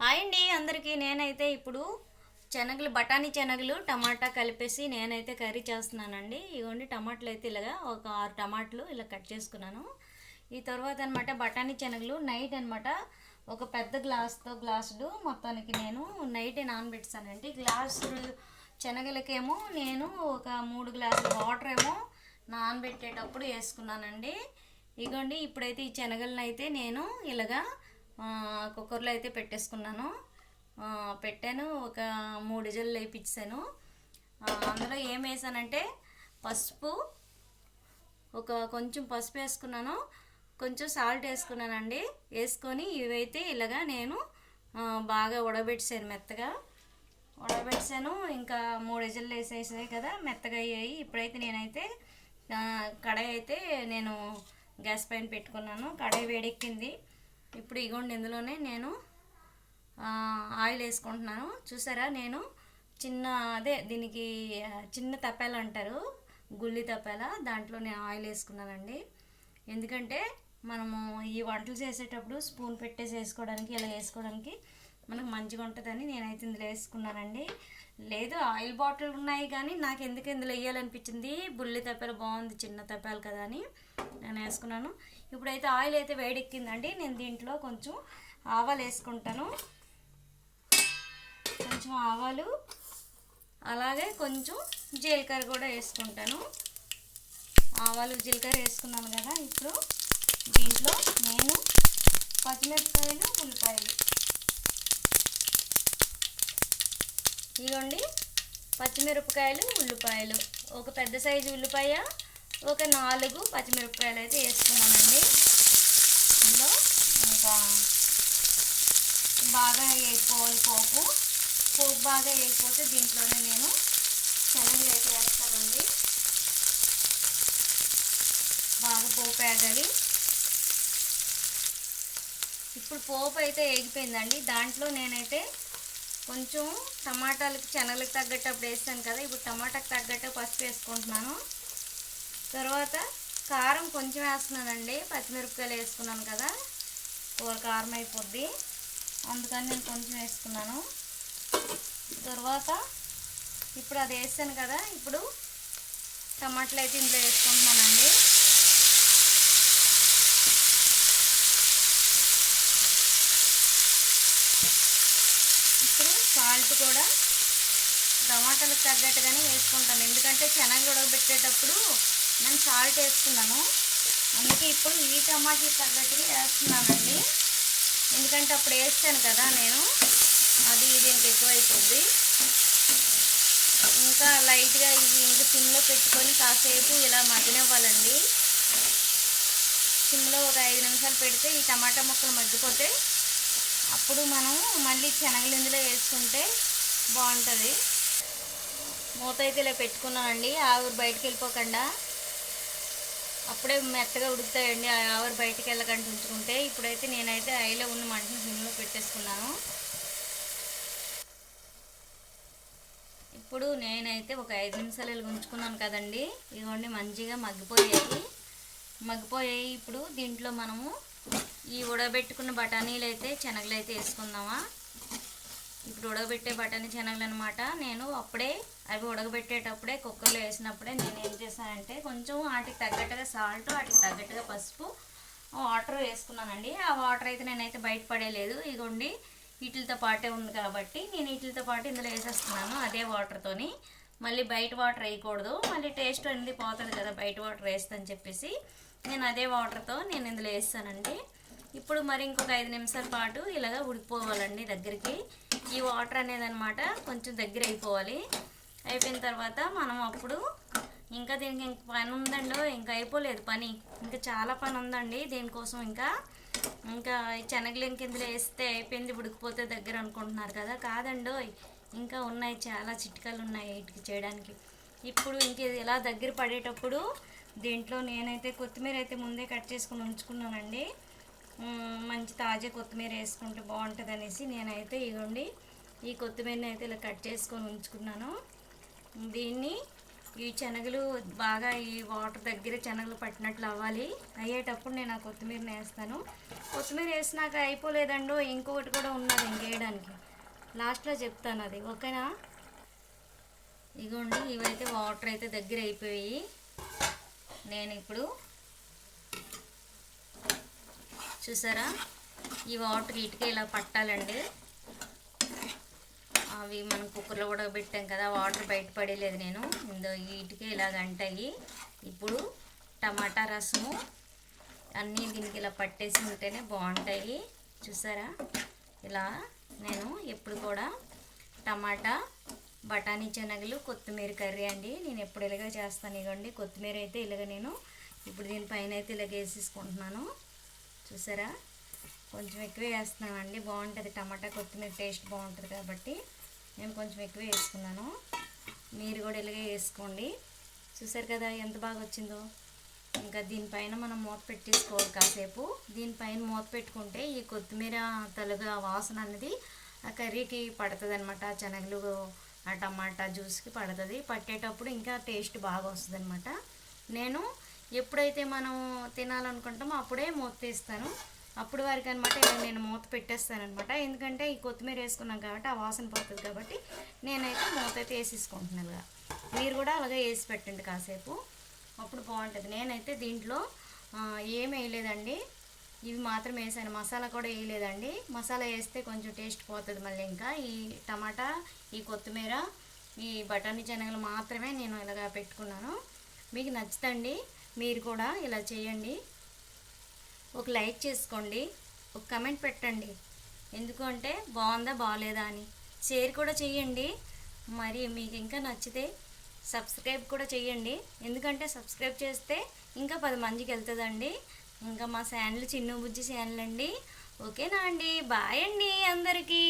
Hi అండి అందరికీ. నేనైతే ఇప్పుడు బఠానీ శనగలు టమాటా కలిపేసి నేనైతే కర్రీ చేస్తున్నానండి. ఇవ్వండి టమాటాలు అయితే ఇలాగా ఒక 6 టమాటాలు ఇలా కట్ చేసుకున్నాను. ఈ తర్వాత అనమాట బఠానీ శనగలు నైట్ అనమాట ఒక పెద్ద గ్లాసుడు మొత్తానికి నేను నైటే నానబెట్టానండి. గ్లాసు శనగలకేమో నేను ఒక 3 గ్లాసుల వాటర్ ఏమో నానబెట్టేటప్పుడు వేసుకున్నానండి. ఇగోండి ఇప్పుడైతే ఈ శనగలను అయితే నేను ఇలాగా కుక్కర్లో అయితే పెట్టాను. ఒక 3 విజిల్లు వేయించాను. అందులో ఏం వేసానంటే పసుపు, కొంచెం పసుపు వేసుకున్నాను, కొంచెం సాల్ట్ వేసుకున్నానండి. వేసుకొని ఇవైతే ఇలాగా నేను బాగా మెత్తగా ఉడకబెట్టాను. ఇంకా 3 విజిల్లు వేసేసాయి కదా, మెత్తగా అయ్యాయి. ఇప్పుడైతే నేనైతే కడాయి అయితే నేను గ్యాస్ పైన పెట్టుకున్నాను. కడాయి వేడెక్కింది. ఇప్పుడు ఇగోండి ఇందులోనే నేను ఆయిల్ వేసుకుంటున్నాను. చూసారా, నేను దీనికి చిన్న తప్పాలు అంటారు, గుల్లి తప్పాల, దాంట్లో నేను ఆయిల్ వేసుకున్నానండి. ఎందుకంటే మనము ఈ వంటలు చేసేటప్పుడు స్పూన్ పెట్టేసి వేసుకోవడానికి, ఇలా వేసుకోవడానికి మనకు మంచిగా ఉంటుందని నేనైతే ఇందులో వేసుకున్నానండి. లేదు ఆయిల్ బాటిల్ ఉన్నాయి కానీ నాకు ఎందుకు ఇందులో వేయాలనిపించింది. బుల్లి తప్పాలు బాగుంది, చిన్న తప్పాలు కదా అని నేను వేసుకున్నాను. ఇప్పుడైతే ఆయిల్ అయితే వేడెక్కిందండి. నేను దీంట్లో కొంచెం ఆవాలు వేసుకుంటాను. కొంచెం ఆవాలు, అలాగే కొంచెం జీలకర్ర కూడా వేసుకుంటాను. ఆవాలు జీలకర్ర వేసుకున్నాను కదా. ఇప్పుడు దీంట్లో నేను పచ్చిమిరపకాయలు, ఉల్లిపాయలు, ఇదిగోండి పచ్చిమిరపకాయలు, ఉల్లిపాయలు, ఒక పెద్ద సైజు ఉల్లిపాయ, ఒక 4 పచ్చిమిరపకాయలు అయితే వేసుకున్నానండి. ఇందులో ఇంకా బాగా వేసుకోవాలి పోపు బాగా వేయకపోతే దీంట్లోనే నేను శనగలు అయితే వేస్తానండి. బాగా పోపు వేగాలి. ఇప్పుడు పోపు అయితే వేగిపోయిందండి. దాంట్లో నేనైతే కొంచెం టమాటాలకు శనగలకు తగ్గట్టు అప్పుడు వేస్తాను కదా, ఇప్పుడు టమాటాకు తగ్గట్టు పసుపు వేసుకుంటున్నాను. తర్వాత కారం కొంచెం వేస్తున్నానండి. పచ్చిమిరపకాయలు వేసుకున్నాను కదా, కూర కారం అయిపోద్ది, అందుకని నేను కొంచెం వేసుకున్నాను. తర్వాత ఇప్పుడు అది వేసాను కదా, ఇప్పుడు టమాటాలు అయితే ఇందులో వేసుకుంటున్నానండి. ఇప్పుడు సాల్ట్ కూడా టమాటాలకు తగ్గట్టుగానే వేసుకుంటాను. ఎందుకంటే శనగలు ఉడకబెట్టేటప్పుడు నేను సాల్ట్ వేసుకున్నాను, అందుకే ఇప్పుడు ఈ టమాటాలకు తగ్గట్టుగా వేస్తున్నానండి. ఎందుకంటే అప్పుడు వేస్తాను కదా నేను, అది దీనికి ఎక్కువైపోద్ది. ఇంకా లైట్గా ఇది ఇంకా సిమ్లో పెట్టుకొని కాసేపు ఇలా మగ్గనివ్వాలండి. సిమ్లో ఒక 5 నిమిషాలు పెడితే ఈ టమాటా ముక్కలు మగ్గిపోతే అప్పుడు మనం మళ్ళీ శనగలు ఇందులో వేసుకుంటే బాగుంటుంది. మూత అయితే ఇలా పెట్టుకున్నానండి, ఆవిరి బయటకు వెళ్ళిపోకుండా, అప్పుడే మెత్తగా ఉడుకుతాయండి ఆవిరి బయటకు వెళ్ళకుండా ఉంచుకుంటే. ఇప్పుడైతే నేనైతే ఐలో ఉన్న మంటని సిమ్లో పెట్టేసుకున్నాను. ఇప్పుడు నేనైతే ఒక 5 నిమిషాలు ఇలా ఉంచుకున్నాను కదండి. ఇదిగోండి మంచిగా మగ్గిపోయాయి. ఇప్పుడు దీంట్లో మనము ఈ ఉడకబెట్టుకున్న బఠానీలు అయితే శనగలు అయితే వేసుకుందామా. ఇప్పుడు ఉడకబెట్టే బఠానీ శనగలు అనమాట. నేను అవి ఉడకబెట్టేటప్పుడే కుక్కర్లో వేసినప్పుడే నేను ఏం చేశానంటే కొంచెం వాటికి తగ్గట్టుగా సాల్ట్, వాటికి తగ్గట్టుగా పసుపు, వాటర్ వేసుకున్నానండి. ఆ వాటర్ అయితే నేనైతే బయట పడేయలేదు. ఇదిగోండి వీటితో పాటే ఉంది కాబట్టి నేను వీటితో పాటు ఇందులో వేసేస్తున్నాను అదే వాటర్తోని. మళ్ళీ బయట వాటర్ వేయకూడదు, మళ్ళీ టేస్ట్ అనేది పోతుంది కదా బయట వాటర్ వేస్తుందని చెప్పేసి నేను అదే వాటర్తో నేను ఇందులో వేస్తానండి. ఇప్పుడు మరి ఇంకొక 5 నిమిషాల పాటు ఇలాగ ఉడికిపోవాలండి దగ్గరికి. ఈ వాటర్ అనేది అనమాట కొంచెం దగ్గర అయిపోయిన తర్వాత మనం అప్పుడు ఇంకా దీనికి ఇంక పని ఉందండి, ఇంకా అయిపోలేదు పని, ఇంకా చాలా పని ఉందండి దీనికోసం. ఇంకా శనగలు ఇందులో వేస్తే అయిపోయింది, ఉడికిపోతే దగ్గర అనుకుంటున్నారు కదా, కాదండి ఇంకా ఉన్నాయి, చాలా చిట్కాలు ఉన్నాయి వీటికి చేయడానికి. ఇప్పుడు ఇంక ఇలా దగ్గర పడేటప్పుడు దీంట్లో నేనైతే కొత్తిమీర అయితే ముందే కట్ చేసుకుని ఉంచుకున్నానండి. మంచి తాజా కొత్తిమీర వేసుకుంటే బాగుంటుంది అనేసి నేనైతే ఇగోండి ఈ కొత్తిమీరని అయితే ఇలా కట్ చేసుకొని ఉంచుకున్నాను. దీన్ని ఈ శనగలు బాగా ఈ వాటర్ దగ్గర శనగలు పట్టినట్లు అవ్వాలి. అయ్యేటప్పుడు నేను ఆ కొత్తిమీరని వేస్తాను. కొత్తిమీర వేసినాక అయిపోలేదండో, ఇంకొకటి కూడా ఉన్నది ఇంకేయడానికి, లాస్ట్లో చెప్తాను అది, ఓకేనా. ఇగోండి, ఇవైతే వాటర్ అయితే దగ్గర అయిపోయి నేను ఇప్పుడు చూసారా ఈ వాటర్ ఇటుక ఇలా పట్టాలండి. అవి మనం కుక్కర్లో ఉడకబెట్టాం కదా, వాటర్ బయట పడేలేదు నేను, ఇందో ఈ ఇటుక ఇలాగ అంటాయి. ఇప్పుడు టమాటా రసము అన్నీ దీనికి ఇలా పట్టేసి ఉంటేనే బాగుంటాయి. చూసారా ఇలా నేను ఎప్పుడు కూడా టమాటా, బఠానీ శనగలు, కొత్తిమీర కర్రీ అండి నేను ఎప్పుడు ఇలాగ చేస్తాను. ఇవ్వండి కొత్తిమీర అయితే ఇలాగ నేను ఇప్పుడు దీనిపైన అయితే ఇలాగ వేసేసుకుంటున్నాను. చూసారా కొంచెం ఎక్కువే వేస్తున్నానండి, బాగుంటుంది టమాటా కొత్తిమీర టేస్ట్ బాగుంటుంది కాబట్టి నేను కొంచెం ఎక్కువే వేసుకున్నాను. మీరు కూడా ఇలాగే వేసుకోండి. చూసారు కదా ఎంత బాగా వచ్చిందో. ఇంకా దీనిపైన మనం మూత పెట్టేసుకోవాలి కాసేపు. దీనిపైన మూత పెట్టుకుంటే ఈ కొత్తిమీర తలుగా వాసన అనేది ఆ కర్రీకి పడుతుంది అనమాట, శనగలు ఆ టమాటా జ్యూస్కి పడుతుంది. పట్టేటప్పుడు ఇంకా టేస్ట్ బాగా వస్తుంది అనమాట. నేను ఎప్పుడైతే మనం తినాలనుకుంటామో అప్పుడే మూత తీస్తాను, అప్పుడు వరకు అనమాట ఇలా నేను మూత పెట్టేస్తాను అనమాట. ఎందుకంటే ఈ కొత్తిమీర వేసుకున్నాం కాబట్టి ఆ వాసన పోతుంది కాబట్టి నేనైతే మూత అయితే వేసేసుకుంటున్నాను. మీరు కూడా అలాగే వేసి పెట్టండి కాసేపు, అప్పుడు బాగుంటుంది. నేనైతే దీంట్లో ఏం వేయలేదండి, ఇవి మాత్రం వేసాను, మసాలా కూడా వేయలేదండి. మసాలా వేస్తే కొంచెం టేస్ట్ పోతుంది మళ్ళీ. ఇంకా ఈ టమాటా, ఈ కొత్తిమీర, ఈ బఠానీ శనగలు మాత్రమే నేను ఇలాగా పెట్టుకున్నాను. మీకు నచ్చుతండి, మీరు కూడా ఇలా చేయండి. ఒక లైక్ చేసుకోండి, ఒక కమెంట్ పెట్టండి, ఎందుకంటే బాగుందా బాగలేదా అని. షేర్ కూడా చేయండి. మరి మీకు ఇంకా నచ్చితే సబ్స్క్రైబ్ కూడా చేయండి, ఎందుకంటే సబ్స్క్రైబ్ చేస్తే ఇంకా 10 మందికి వెళ్తుందండి. ఇంకా మా ఛానల్ చిన్ను బుజ్జి ఛానల్ అండి, ఓకేనా అండి. బాయ్ అండి అందరికీ.